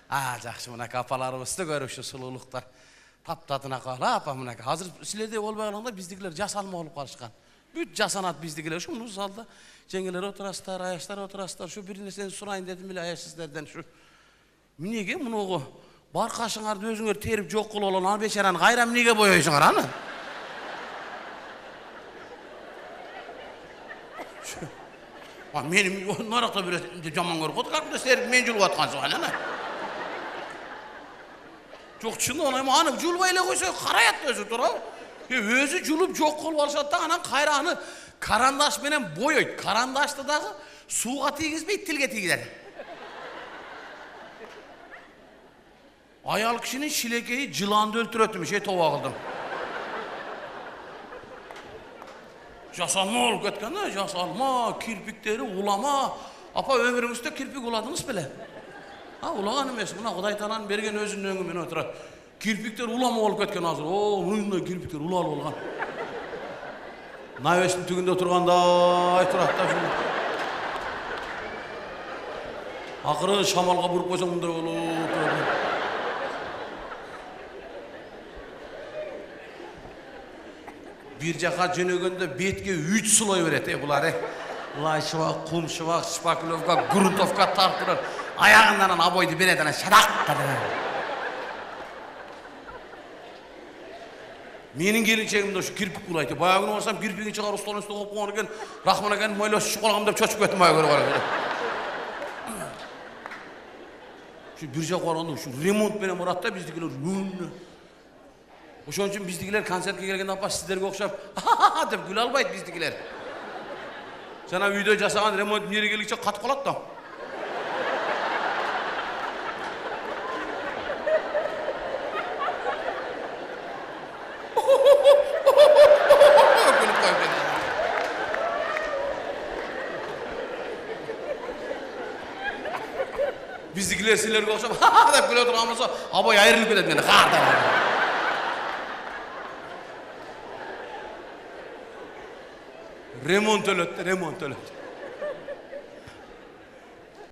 Жақсы, мынакай апаларыбызды көрүшү сулуулуктар. Таптатына кала апа мынакай. Азыр силерде болбой калганда биздикилер жасалма болуп калышкан. Бүт жасанат биздикилер. Ушу залда жеңелер отурасыздар, аяштар отурасыздар. Ушу бир нерсени сурайын дедим эле аяш сиздерден ушу. Эмнеге мунугу бар кашыңарды өзүңөр терип жок кылып алган аны бечараны кайра эмнеге боёйсуңар аны? Менин наракта бир жаман көрүп атат. Кандай серип мен жулуп аткансың аны? Жок, чын онайм, аны жулбай эле койсо караят өзү турабы? Өзү жулуп жок кылып алышат да, анан кайра аны карандаш менен боёйт. Карандашты дагы сууга тийгизбейт, тилге тийгизет. Аял кишинин шилекейи жыланды өлтүрөтүмүш, тоба кылдым. Жасалма болуп кеткен да, жасалма, кирпиктери улама. Апа, өмүрүңүздө кирпик уладыңыз беле? Улаган эмес, мына Кудай Тааланын берген өзүнүн өңү менен отурат. Кирпиктер улама болуп кеткен азыр. Мындай кирпиктер улалып алган. Навестин түгүндө тургандай турат да. Акыры шамалга буруп койсоң мындай болуп турат. Бир жака жөнөгөндө бетке 3 слой берет, булар. Лайшыбак, кумшыбак, шпаклевка, грунтовка тартырып, аягынан обойду берет, ана шадак. Менин келинчегимде ушу кирпик улайт. Баягы барсам кирпигин чыгарып столдун үстүнө коюп койгон экен. Рахман экен мойлошуп калгам деп чочуп кеттим баягы. Ушу бир жака барганда ушу ремонт менен барат да биздикилер. Ошон үчүн биздикилер концертке келгенде апа сиздерге окшоп деп күлө албайт биздикилер. Жана үйдө жасаган ремонттун жери келгиче катып калат да. Биздикилер силерге окшоп деп күлө турган болсо, абай айрылып кетет мени. Ремонт өлөт.